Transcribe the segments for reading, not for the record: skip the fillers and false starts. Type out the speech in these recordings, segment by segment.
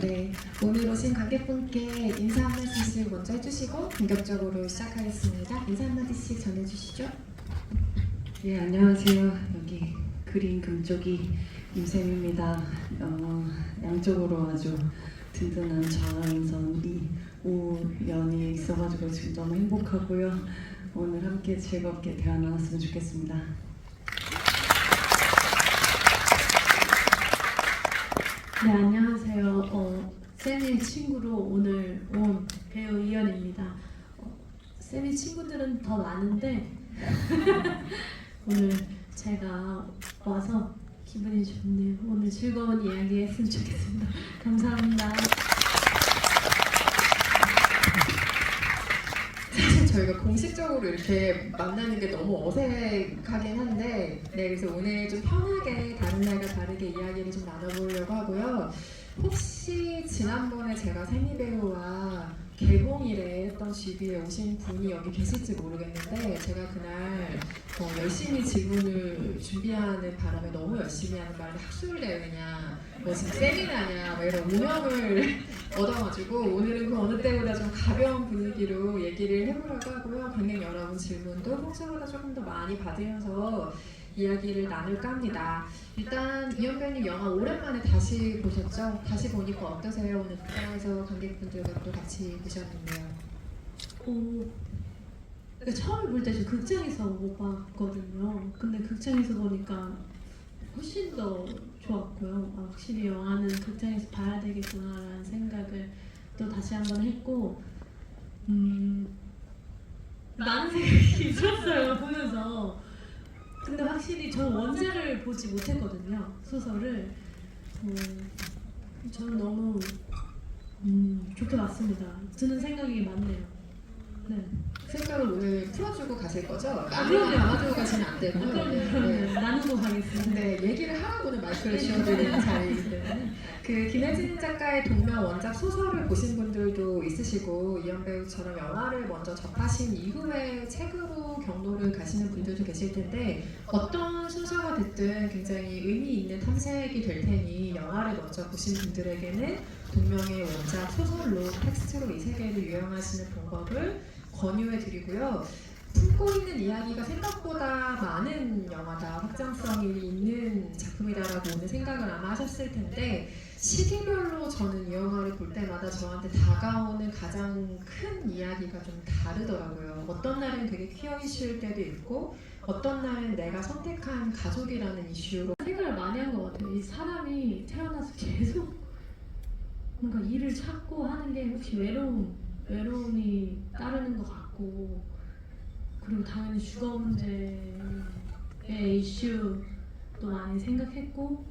네, 오늘 오신 관객분께 인사 한 말씀씩 먼저 해주시고 본격적으로 시작하겠습니다. 인사 한 마디씩 전해주시죠. 예, 안녕하세요. 여기 그린 금쪽이 임쌤입니다. 양쪽으로 아주 든든한 자아인선이 우연이 있어가지고 지금 너무 행복하고요. 오늘 함께 즐겁게 대화 나눴으면 좋겠습니다. 네, 안녕하세요. 쌤의 친구로 오늘 온 배우 이연입니다. 쌤의 친구들은 더 많은데 오늘 제가 와서 기분이 좋네요. 오늘 즐거운 이야기 했으면 좋겠습니다. 감사합니다. 사실 저희가 공식적으로 이렇게 만나는 게 너무 어색하긴 한데, 네, 그래서 오늘 좀 편하게 다른 날과 다르게 이야기를 좀 나눠보려고 하고요. 혹시 지난번에 제가 세미 배우와 개봉일에 했던 GV에 오신 분이 여기 계실지 모르겠는데, 제가 그날 열심히 지분을 준비하는 바람에 너무 열심히 하는 바람에 학술대회냐, 뭐 지금 세미나냐, 뭐 이런 오명을 얻어가지고 오늘은 그 어느 때보다 좀 가벼운 분위기로 얘기를 해보려고 하고요. 관객 여러분 질문도 평소보다 조금 더 많이 받으면서 이야기를 나눌까 합니다. 일단 이연 배우님 영화 오랜만에 다시 보셨죠? 다시 보니까 어떠세요? 오늘 극장에서 관객분들과 또 같이 보셨는데요. 처음에 볼 때 저 극장에서 못 봤거든요. 근데 극장에서 보니까 훨씬 더 좋았고요. 확실히 영화는 극장에서 봐야 되겠구나라는 생각을 또 다시 한번 했고, 많은 생각이 들었어요 보면서. 근데 확실히 저는 원작을 보지 못했거든요, 소설을. 저는 너무 좋게 봤습니다. 드는 생각이 많네요. 네. 생각을 오늘 풀어주고 가실 거죠? 그럼요. 나눠주고 가시면 안 되고요. 그럼요. 나누고 가겠습니다. 네, 얘기를 하라고는 마이크를 쥐어드리는 자리이기 때문에 그 김혜진 작가의 동명 원작 소설을 보신 분들도 있으시고, 이연 배우처럼 영화를 먼저 접하신 이후에 책으로 경로를 가시는 분들도 계실 텐데, 어떤 순서가 됐든 굉장히 의미 있는 탐색이 될 테니 영화를 먼저 보신 분들에게는 동명의 원작 소설로 텍스트로 이 세계를 유영하시는 방법을 권유해드리고요. 품고 있는 이야기가 생각보다 많은 영화다, 확장성이 있는 작품이다라고 오늘 생각을 아마 하셨을 텐데, 시기별로 저는 이 영화를 볼 때마다 저한테 다가오는 가장 큰 이야기가 좀 다르더라고요. 어떤 날은 되게 퀴어 이슈일 때도 있고, 어떤 날은 내가 선택한 가족이라는 이슈로 생각을 많이 한 것 같아요. 이 사람이 태어나서 계속 뭔가 일을 찾고 하는 게 혹시 외로움이 따르는 것 같고, 그리고 당연히 주거 문제의 이슈도 많이 생각했고,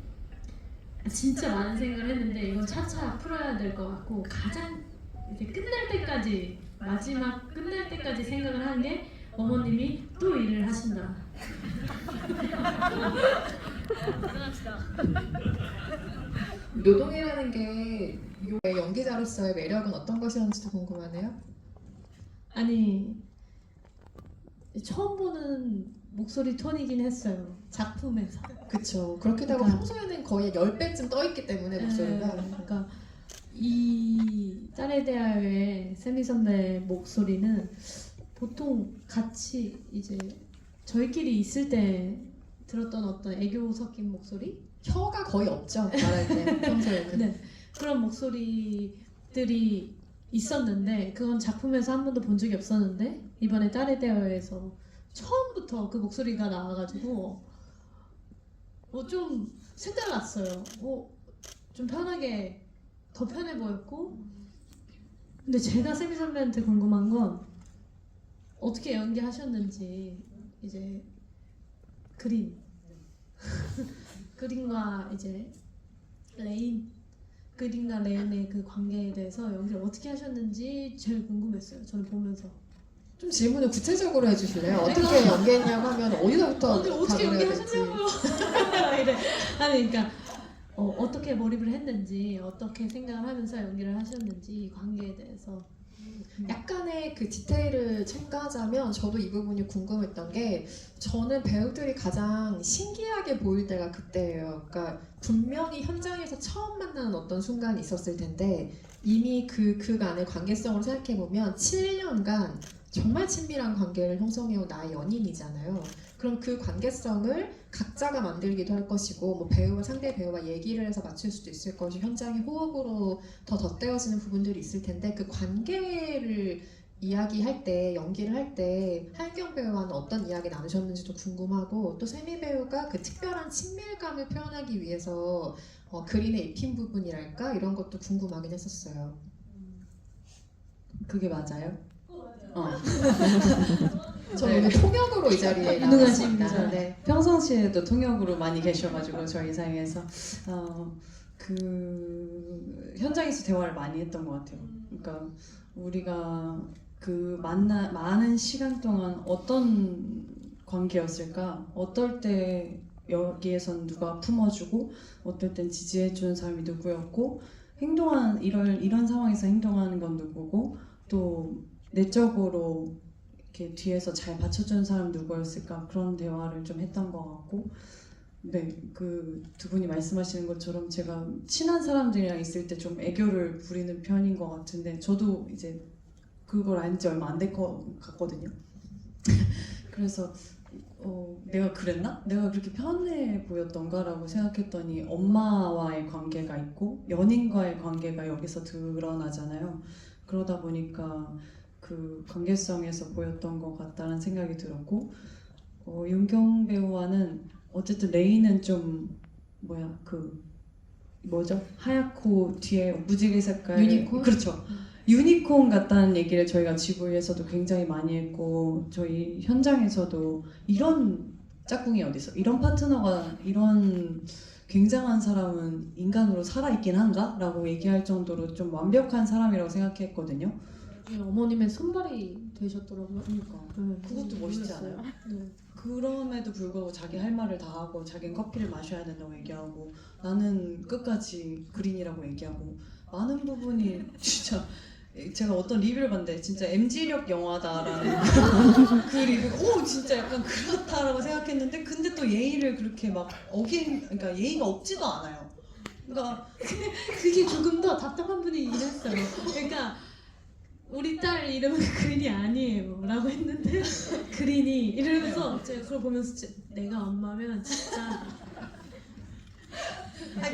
진짜 많은 생각을 했는데 이건 차차 풀어야 될 것 같고, 가장 이제 끝날 때까지, 마지막 끝날 때까지 생각을 한 게 어머님이 또 일을 하신다. 노동이라는 게 연기자로서의 매력은 어떤 것이었는지도 궁금하네요. 아니, 처음 보는 목소리 톤이긴 했어요, 작품에서. 그쵸. 그렇기도 하고 그러니까, 평소에는 거의 10배쯤 떠있기 때문에 목소리가. 그러니까 이 딸에 대하여의 세미 선배의 목소리는 보통 같이 이제 저희끼리 있을 때 들었던 어떤 애교 섞인 목소리? 혀가 거의 없죠, 말할 때 평소에는. 네, 그런 목소리들이 있었는데, 그건 작품에서 한 번도 본 적이 없었는데 이번에 딸에 대하여에서 처음부터 그 목소리가 나와가지고 좀 색달랐어요. 좀 편하게, 더 편해 보였고. 근데 제가 세미 선배한테 궁금한 건 어떻게 연기하셨는지, 이제 그린과 이제 그린과 레인의 그 관계에 대해서 연기를 어떻게 하셨는지 제일 궁금했어요, 저는 보면서. 좀 질문을 구체적으로 해주실래요? 어떻게 연기했냐고 하면 어디서부터 어떻게 답을 해야 될지. 연기하셨냐고요? 이래. 아니, 그러니까 어떻게 몰입을 했는지, 어떻게 생각을 하면서 연기를 하셨는지, 이 관계에 대해서. 약간의 그 디테일을 첨가하자면 저도 이 부분이 궁금했던 게 저는 배우들이 가장 신기하게 보일 때가 그때예요. 그러니까 분명히 현장에서 처음 만나는 어떤 순간이 있었을 텐데 이미 그 안의 관계성으로 생각해보면 7년간 정말 친밀한 관계를 형성해온 나의 연인이잖아요. 그럼 그 관계성을 각자가 만들기도 할 것이고 뭐 배우와 상대 배우와 얘기를 해서 맞출 수도 있을 것이 현장의 호흡으로 더 덧대어지는 부분들이 있을 텐데 그 관계를 이야기할 때 연기를 할 때 하윤경 배우와는 어떤 이야기 나누셨는지도 궁금하고 또 세미 배우가 그 특별한 친밀감을 표현하기 위해서 그린에 입힌 부분이랄까 이런 것도 궁금하긴 했었어요. 그게 맞아요? 저 네. 오늘 통역으로 이 자리에 훌륭하십니다. 나왔습니다. 네. 평상시에도 통역으로 많이 계셔가지고 저희 사이에서 그 현장에서 대화를 많이 했던 것 같아요. 그러니까 우리가 그 많은 시간 동안 어떤 관계였을까? 어떨 때 여기에선 누가 품어주고 어떨 땐 지지해주는 사람이 누구였고 이런 상황에서 행동하는 건 누구고 또 내적으로 이렇게 뒤에서 잘 받쳐주는 사람 누구였을까 그런 대화를 좀 했던 것 같고 네, 그 두 분이 말씀하시는 것처럼 제가 친한 사람들이랑 있을 때 좀 애교를 부리는 편인 것 같은데 저도 이제 그걸 안 지 얼마 안 될 것 같거든요. 그래서 내가 그랬나? 내가 그렇게 편해 보였던가라고 생각했더니 엄마와의 관계가 있고 연인과의 관계가 여기서 드러나잖아요. 그러다 보니까 그 관계성에서 보였던 것 같다는 생각이 들었고 윤경 배우와는 어쨌든 레이는 좀 뭐죠? 하얗고 뒤에 무지개 색깔 유니콘? 그렇죠. 유니콘 같다는 얘기를 저희가 GV에서도 굉장히 많이 했고 저희 현장에서도 이런 짝꿍이 어딨어? 이런 파트너가 이런 굉장한 사람은 인간으로 살아있긴 한가? 라고 얘기할 정도로 좀 완벽한 사람이라고 생각했거든요. 어머님의 손발이 되셨더라고요. 그러니까 그것도 멋있지 않아요? 네. 그럼에도 불구하고 자기 할 말을 다 하고 자기는 커피를 마셔야 된다고 얘기하고 나는 끝까지 그린이라고 얘기하고 많은 부분이 진짜 제가 어떤 리뷰를 봤는데 진짜 MG력 영화다라는 그 리뷰가 진짜 약간 그렇다라고 생각했는데 근데 또 예의를 그렇게 막 그러니까 예의가 없지도 않아요. 그러니까 그게 조금 더 답답한 분이긴 했어요. 그러니까 우리 딸 이름은 그린이 아니에요 라고 했는데 그린이 이러면서 제가 그걸 보면서 진짜 내가 엄마면 진짜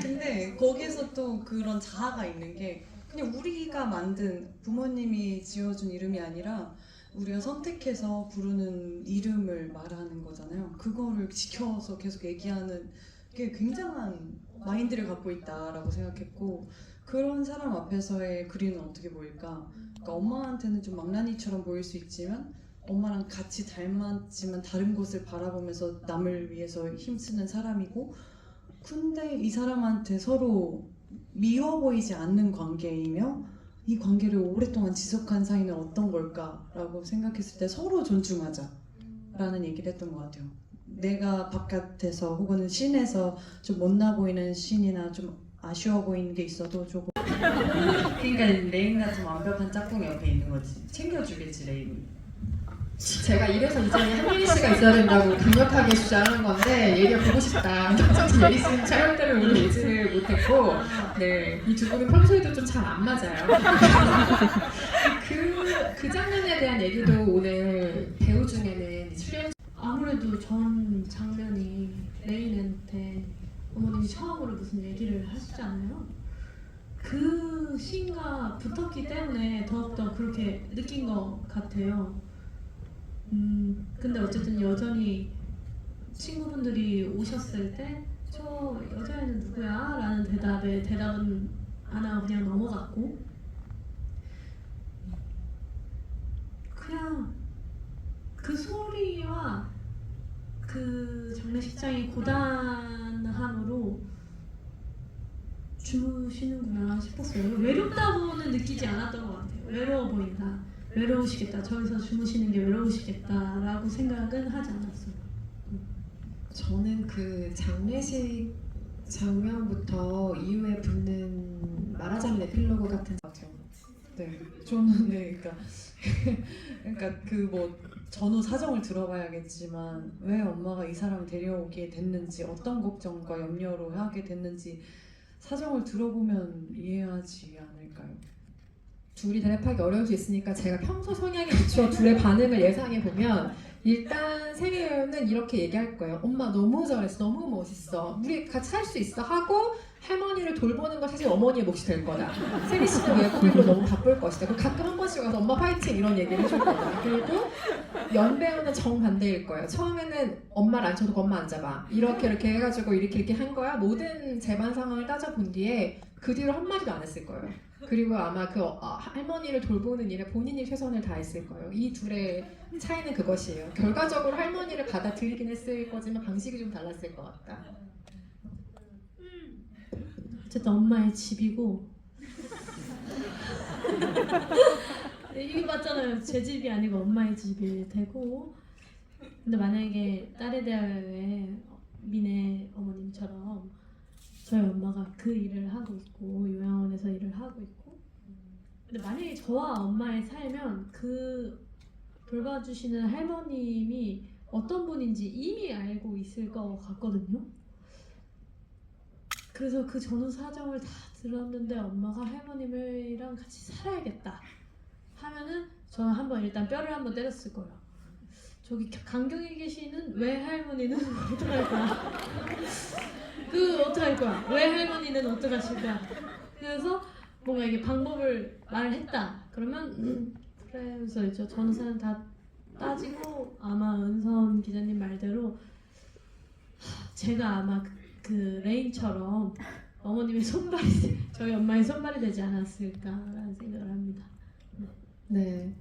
근데 거기에서 또 그런 자아가 있는 게 그냥 우리가 만든 부모님이 지어준 이름이 아니라 우리가 선택해서 부르는 이름을 말하는 거잖아요. 그거를 지켜서 계속 얘기하는 게 굉장한 마인드를 갖고 있다라고 생각했고 그런 사람 앞에서의 그린은 어떻게 보일까? 그러니까 엄마한테는 좀 망나니처럼 보일 수 있지만 엄마랑 같이 닮았지만 다른 곳을 바라보면서 남을 위해서 힘쓰는 사람이고 근데 이 사람한테 서로 미워 보이지 않는 관계이며 이 관계를 오랫동안 지속한 사이는 어떤 걸까라고 생각했을 때 서로 존중하자라는 얘기를 했던 것 같아요. 내가 바깥에서 혹은 씬에서 좀 못나 보이는 씬이나 좀 아쉬워 보이는 게 있어도 조금 그러니까 레인 같은 완벽한 짝꿍이 옆에 있는 거지 챙겨주겠지 레인이. 제가 이래서 이 자리에 한민희 씨가 있어야 된다고 강력하게 주장하는 건데 얘기가 보고 싶다. 사실 예리 씨는 촬영 때문에 오늘 오지를 못했고 이 두 분은 평소에도 좀 잘 안 맞아요. 그 장면에 대한 얘기도 오늘 배우 중에는 출연 아무래도 전 장면이 레인한테 어머님이 처음으로 무슨 얘기를 하시잖아요. 그 씬과 붙었기 때문에 더욱더 그렇게 느낀 것 같아요. 근데 어쨌든 여전히 친구분들이 오셨을 때 저 여자애는 누구야? 라는 대답은 안 하고 그냥 넘어갔고 그냥 그 소리와 그 장례식장의 고단함으로 주무시는구나 싶었어요. 외롭다고는 느끼지 않았던 것 같아요. 외로워 보인다. 외로우시겠다. 저기서 주무시는 게 외로우시겠다라고 생각은 하지 않았어요. 저는 그 장례식 장면부터 이후에 붙는 말하자면 에필로그 같은 것 같아요. 네, 저는 그러니까 그 뭐 전후 사정을 들어봐야겠지만 왜 엄마가 이 사람 데려오게 됐는지 어떤 걱정과 염려로 하게 됐는지 사정을 들어보면 이해하지 않을까요? 둘이 대답하기 어려울 수 있으니까 제가 평소 성향에 비추어 둘의 반응을 예상해 보면 일단 세미는 이렇게 얘기할 거예요. 엄마 너무 잘했어, 너무 멋있어, 우리 같이 할 수 있어 하고 할머니를 돌보는 건 사실 어머니의 몫이 될 거다. 세미 씨는 외국인으로 너무 바쁠 것이다. 그리고 가끔 한 번씩 와서 엄마 파이팅 이런 얘기를 해줄 거다. 그리고 연배우는 정반대일 거예요. 처음에는 엄마를 안 쳐도 엄마 앉아봐 이렇게 해가지고 이렇게 한 거야. 모든 재반 상황을 따져본 뒤에 그 뒤로 한마디도 안 했을 거예요. 그리고 아마 그 할머니를 돌보는 일에 본인이 최선을 다했을 거예요. 이 둘의 차이는 그것이에요. 결과적으로 할머니를 받아들이긴 했을 거지만 방식이 좀 달랐을 것 같다. 어쨌든 엄마의 집이고 이게 맞잖아요. 제 집이 아니고 엄마의 집이 되고, 근데 만약에 딸에 대하여 미네 어머님처럼 저희 엄마가 그 일을 하고 있고 요양원에서 일을 하고 있고, 근데 만약에 저와 엄마의 살면 그 돌봐주시는 할머님이 어떤 분인지 이미 알고 있을 것 같거든요. 그래서 그 전후 사정을 다 들었는데 엄마가 할머님이랑 같이 살아야겠다 하면은 저는 한번 일단 뼈를 한번 때렸을 거예요. 저기 강경에 계시는 외할머니는 어떡할 거야? 어떡할 거야? 외할머니는 어떡하실 거야? 그래서 뭔가 이게 방법을 말했다 그러면 그래서 이제 전후 사정 다 따지고 아마 은선 기자님 말대로 제가 아마 그 레인처럼 어머님의 손발이 저희 엄마의 손발이 되지 않았을까라는 생각을 합니다. 네.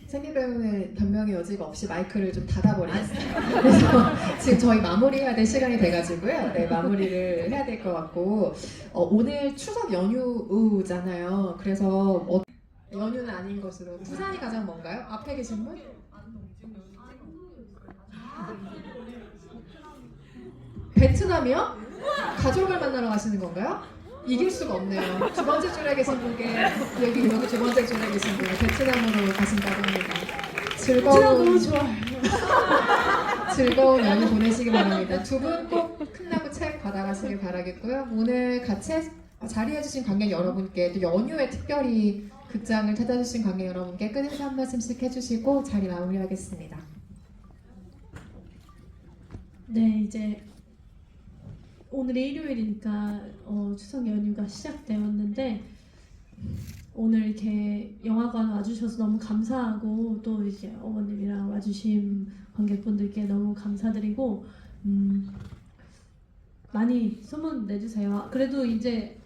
세미 배우는 변명의 여지가 없이 마이크를 좀 닫아버리겠어요. 그래서 지금 저희 마무리해야 될 시간이 돼가지고요. 네, 마무리를 해야 될 것 같고 오늘 추석 연휴잖아요. 그래서 연휴는 아닌 것으로 부산이 가장 먼가요? 앞에 계신 분? 베트남이요? 가족을 만나러 가시는 건가요? 이길 수가 없네요. 두 번째 줄에 계신 분께 여기 두 번째 줄에 계신 분이 베트남으로 가신다고 합니다. 너무 좋아요. 즐거운 연휴 보내시기 바랍니다. 두 분 꼭 큰나무 책 받아가시길 바라겠고요. 오늘 같이 자리해주신 관객 여러분께 또 연휴에 특별히 극장을 찾아주신 관객 여러분께 끝인사 한 말씀씩 해주시고 자리 마무리하겠습니다. 네, 이제 오늘이 일요일이니까 추석 연휴가 시작되었는데 오늘 이렇게 영화관 와주셔서 너무 감사하고 또 이제 어머님이랑 와주신 관객분들께 너무 감사드리고 많이 소문 내주세요. 그래도 이제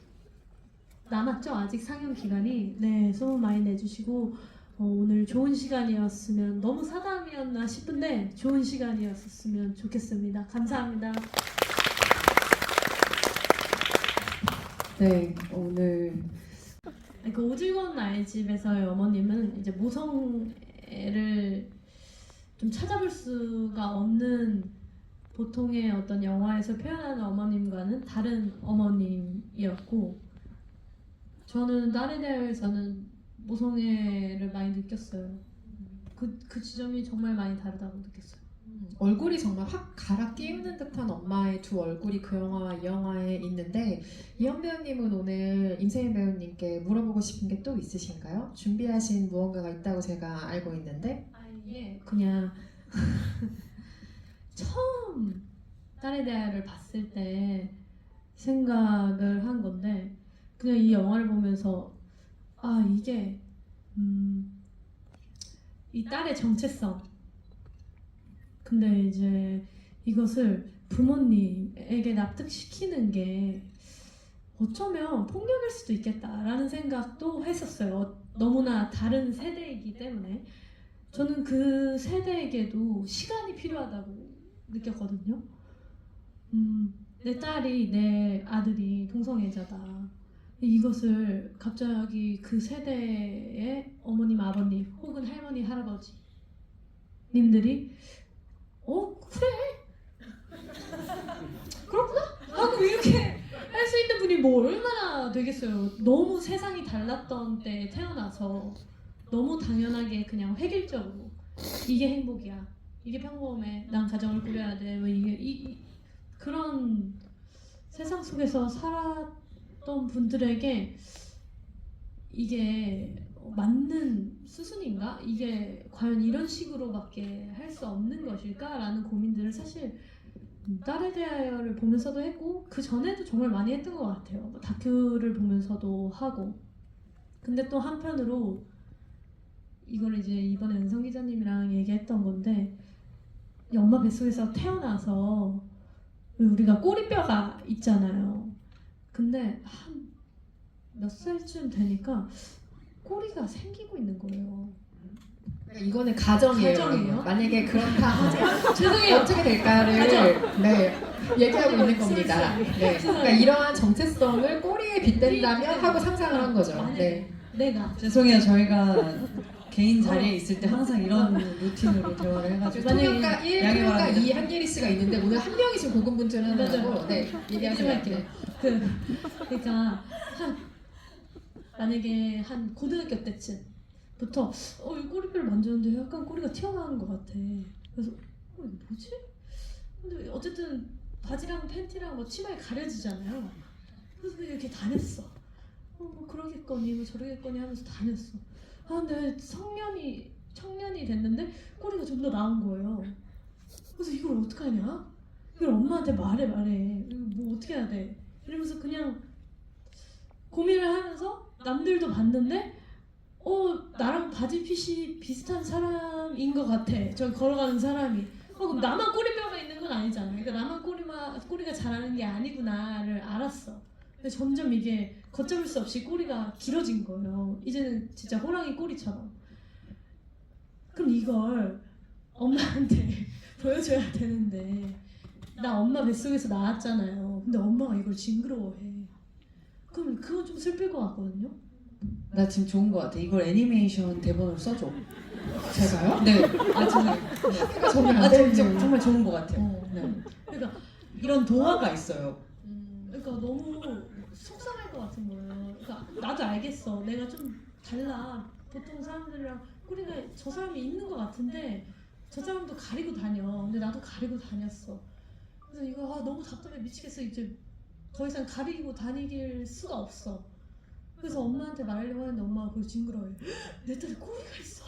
남았죠? 아직 상영 기간이. 네, 소문 많이 내주시고 오늘 좋은 시간이었으면, 너무 사담이었나 싶은데 좋은 시간이었으면 좋겠습니다. 감사합니다. 네, 오늘 그 오즐거운 나의 집에서의 어머님은 이제 모성애를 좀 찾아볼 수가 없는 보통의 어떤 영화에서 표현하는 어머님과는 다른 어머님이었고, 저는 딸에 대해서는 모성애를 많이 느꼈어요. 그 지점이 정말 많이 다르다고 느꼈어요. 얼굴이 정말 확 갈아 끼우는 듯한 엄마의 두 얼굴이 그 영화와 이 영화에 있는데, 이현 배우님은 오늘 임세인 배우님께 물어보고 싶은 게 또 있으신가요? 준비하신 무언가가 있다고 제가 알고 있는데. 예, 그냥 처음 딸에 대하여를 봤을 때 생각을 한 건데, 그냥 이 영화를 보면서 이게 이 딸의 정체성, 근데 이제 이것을 부모님에게 납득시키는 게 어쩌면 폭력일 수도 있겠다라는 생각도 했었어요. 너무나 다른 세대이기 때문에 저는 그 세대에게도 시간이 필요하다고 느꼈거든요. 내 딸이, 내 아들이 동성애자다. 이것을 갑자기 그 세대의 어머님, 아버님 혹은 할머니, 할아버지 님들이 그래? 그렇구나? 하고 이렇게 할 수 있는 분이 뭐 얼마나 되겠어요. 너무 세상이 달랐던 때에 태어나서 너무 당연하게 그냥 획일적으로 이게 행복이야, 이게 평범해, 난 가정을 꾸려야 돼, 뭐 이게 그런 세상 속에서 살았던 분들에게 이게 맞는 수순인가? 이게 과연 이런 식으로밖에 할 수 없는 것일까라는 고민들을 사실 딸에 대하여를 보면서도 했고 그 전에도 정말 많이 했던 것 같아요. 뭐 다큐를 보면서도 하고. 근데 또 한편으로 이걸 이제 이번에 은성 기자님이랑 얘기했던 건데, 이 엄마 뱃속에서 태어나서 우리가 꼬리뼈가 있잖아요. 근데 한 몇 살쯤 되니까 꼬리가 생기고 있는 거예요. 이거는 가정이에요. 가정이에요? 만약에 그렇다 하면 죄송해요. 어떻게 될까를 네, 얘기하고 있는 겁니다. 네, 그러니까 이러한 정체성을 꼬리에 빗댄다면 하고 상상을 한 거죠. 네. 내가 죄송해요. 저희가 개인 자리에 있을 때 항상 이런 루틴으로 대화를 해가지고 통역가 1, 양해 통역가 바랍니다. 2 한예리 씨가 있는데 오늘 한 명이 지금 고군분투를 하느라고 네, 얘기하세요. 할게요. 그러니까 만약에 한 고등학교 때쯤부터 이 꼬리뼈를 만졌는데 약간 꼬리가 튀어나오는 것 같아. 그래서 이거 뭐지? 근데 어쨌든 바지랑 팬티랑 뭐 치마에 가려지잖아요. 그래서 그냥 이렇게 다녔어. 뭐 그러겠거니 뭐 저러겠거니 하면서 다녔어. 근데 청년이 됐는데 꼬리가 좀 더 나온 거예요. 그래서 이걸 어떡하냐? 이걸 엄마한테 말해. 이거 뭐 어떻게 해야 돼? 이러면서 그냥 고민을 하면서 남들도 봤는데 나랑 바지핏이 비슷한 사람인 것 같아. 저기 걸어가는 사람이. 그럼 나만 꼬리뼈가 있는 건 아니잖아. 그러니까 나만 꼬리가 자라는 게 아니구나를 알았어. 근데 점점 이게 걷잡을 수 없이 꼬리가 길어진 거예요. 이제는 진짜 호랑이 꼬리처럼. 그럼 이걸 엄마한테 보여줘야 되는데 나 엄마 뱃속에서 나왔잖아요. 근데 엄마가 이걸 징그러워해. 그럼 그건 좀 슬플 것 같거든요. 나 지금 좋은 것 같아. 이걸 애니메이션 대본으로 써줘. 제가요? 네. 정말. 정말 안 되는데. 정말 좋은 것 같아요. 네. 그러니까 이런 동화가 있어요. 그러니까 너무 속상할 것 같은 거예요. 그러니까 나도 알겠어. 내가 좀 달라. 보통 사람들이랑 꼬리가 저 사람이 있는 것 같은데 저 사람도 가리고 다녀. 근데 나도 가리고 다녔어. 그래서 이거 너무 답답해 미치겠어. 이제 더 이상 가리고 다니길 수가 없어. 그래서 엄마한테 말하려고 하는데 엄마가 그걸 징그러워해. 내 딸에 꼬리가 있어.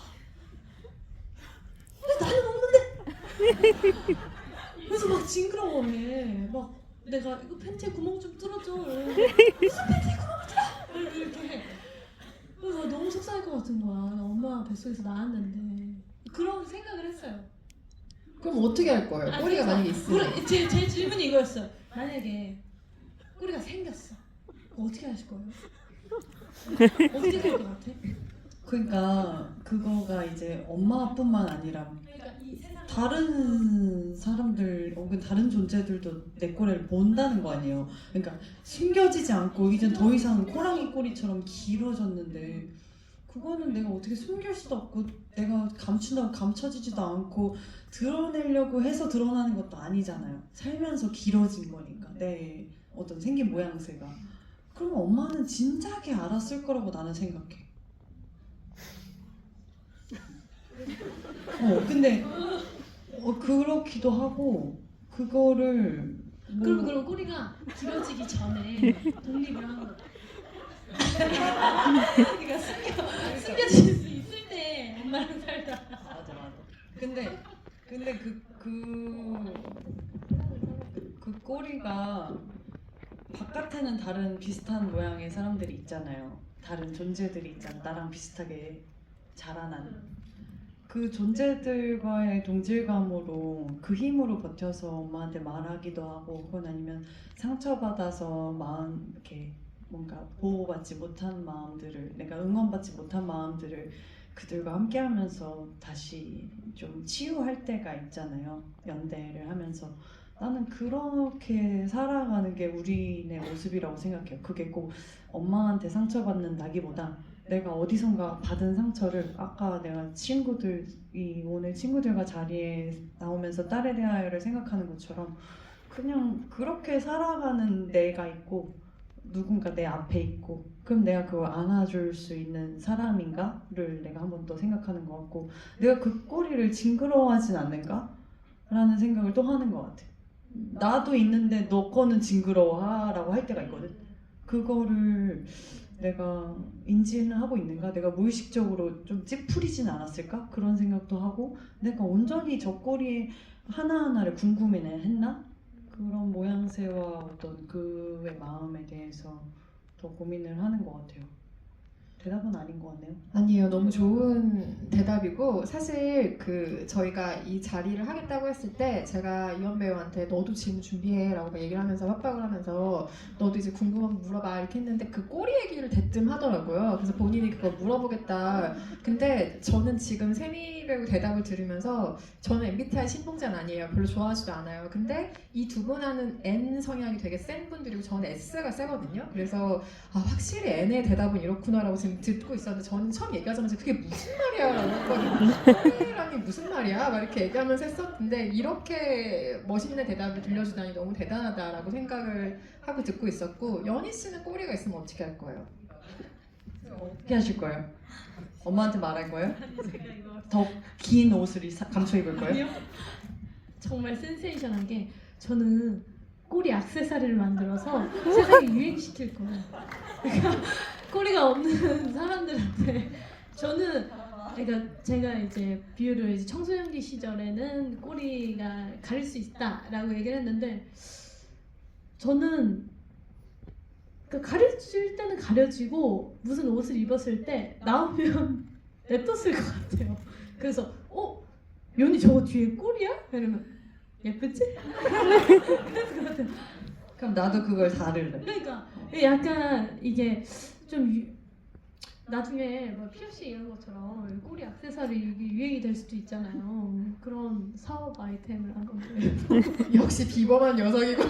근데 나는 없는데. 그래서 막 징그러워해. 막 내가 이거 팬티에 구멍 좀 뚫어줘. 무슨 팬티에 구멍을 뚫어? 이렇게 해. 그래서 너무 속상할 것 같은 거야. 나 엄마 뱃속에서 나왔는데. 그런 생각을 했어요. 그럼 어떻게 할 거예요? 꼬리가 만약에 있으면. 제 질문이 이거였어요. 만약에 꼬리가 생겼어. 어떻게 하실 거예요? 어떻게 될 것 같아? 그러니까 그거가 이제 엄마뿐만 아니라 그러니까 이 세상 다른 사람들 혹은 다른 존재들도 내 꼬리를 본다는 거 아니에요. 그러니까 숨겨지지 않고 이제 더 이상 호랑이 꼬리처럼 길어졌는데 그거는 내가 어떻게 숨길 수도 없고 내가 감춘다고 감춰지지도 않고 드러내려고 해서 드러나는 것도 아니잖아요. 살면서 길어진 거니까 내 어떤 생긴 모양새가. 그러면 엄마는 진작에 알았을 거라고 나는 생각해. 근데 그렇기도 하고 그거를 그럼 꼬리가 길어지기 전에 독립을 한 거야. 그러니까 숨겨질 수 있을 때 엄마랑 살다. 맞아. 근데 그 꼬리가 바깥에는 다른 비슷한 모양의 사람들이 있잖아요. 다른 존재들이 있잖아. 나랑 비슷하게 자라난 그 존재들과의 동질감으로 그 힘으로 버텨서 엄마한테 말하기도 하고 혹은 아니면 상처받아서 마음 이렇게 뭔가 보호받지 못한 마음들을 내가 응원받지 못한 마음들을 그들과 함께하면서 다시 좀 치유할 때가 있잖아요. 연대를 하면서 나는 그렇게 살아가는 게 우리네 모습이라고 생각해요. 그게 꼭 엄마한테 상처받는다기보다 내가 어디선가 받은 상처를 아까 내가 오늘 친구들과 자리에 나오면서 딸에 대하여를 생각하는 것처럼 그냥 그렇게 살아가는 내가 있고 누군가 내 앞에 있고 그럼 내가 그걸 안아줄 수 있는 사람인가를 내가 한 번 더 생각하는 것 같고 내가 그 꼬리를 징그러워하진 않는가? 라는 생각을 또 하는 것 같아. 나도 있는데 너 거는 징그러워하라고 할 때가 있거든. 그거를 내가 인지는 하고 있는가? 내가 무의식적으로 좀 찌푸리진 않았을까? 그런 생각도 하고 내가 온전히 저 꼬리에 하나하나를 궁금해는 했나? 그런 모양새와 어떤 그의 마음에 대해서 더 고민을 하는 것 같아요. 대답은 아닌 것 같네요. 아니에요. 너무 좋은 대답이고 사실 그 저희가 이 자리를 하겠다고 했을 때 제가 이현 배우한테 너도 질문 준비해라고 막 얘기를 하면서 협박을 하면서 너도 이제 궁금한 거 물어봐 이렇게 했는데 그 꼬리 얘기를 대뜸 하더라고요. 그래서 본인이 그걸 물어보겠다. 근데 저는 지금 세미 배우 대답을 들으면서 저는 MBTI 신봉자는 아니에요. 별로 좋아하지도 않아요. 근데 이 두 분하는 N 성향이 되게 센 분들이고 저는 S가 세거든요. 그래서 아 확실히 N의 대답은 이렇구나라고 지금 듣고 있었는데 저는 처음 얘기하자마자 그게 무슨 말이야 라고 했거든요. 꼬리라니 무슨 말이야 막 이렇게 얘기하면서 했었는데 이렇게 멋있는 대답을 들려주다니 너무 대단하다라고 생각을 하고 듣고 있었고 연희 씨는 꼬리가 있으면 어떻게 할 거예요? 어떻게 하실 거예요? 엄마한테 말할 거예요? 제가 이거 더 긴 옷을 감춰 입을 거예요? 아니요. 정말 센세이션하게 저는 꼬리 액세서리를 만들어서 세상에 유행시킬 거예요. 그러니까 꼬리가 없는 사람들한테 저는 그러니까 제가 이제 비유를 이제 청소년기 시절에는 꼬리가 가릴 수 있다라고 얘기를 했는데 저는 그러니까 가려질 때는 가려지고 무슨 옷을 입었을 때 나오면 냅뒀을 것 같아요. 그래서 연이 저거 뒤에 꼬리야? 이러면 예쁘지? 그랬을 것 같아요. 그럼 나도 그걸 다를래. 그러니까 약간 이게 좀 나중에 뭐 피어싱 이런 것처럼 꼬리 액세서리 이게 유행이 될 수도 있잖아요. 그런 사업 아이템을 한 건데. 역시 비범한 녀석이고.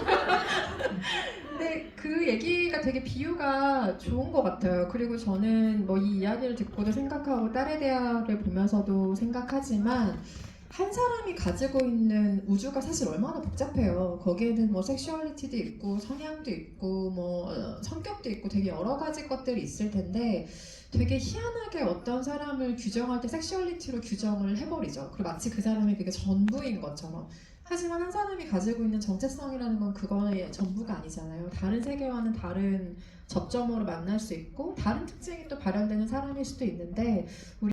근데 그 얘기가 되게 비유가 좋은 것 같아요. 그리고 저는 뭐 이 이야기를 듣고도 생각하고 딸의 대화를 보면서도 생각하지만 한 사람이 가지고 있는 우주가 사실 얼마나 복잡해요. 거기에는 뭐 섹슈얼리티도 있고 성향도 있고 뭐 성격도 있고 되게 여러 가지 것들이 있을 텐데 되게 희한하게 어떤 사람을 규정할 때 섹슈얼리티로 규정을 해버리죠. 그리고 마치 그 사람이 그게 전부인 것처럼. 하지만 한 사람이 가지고 있는 정체성이라는 건 그거의 전부가 아니잖아요. 다른 세계와는 다른 접점으로 만날 수 있고 다른 특징이 또 발현되는 사람일 수도 있는데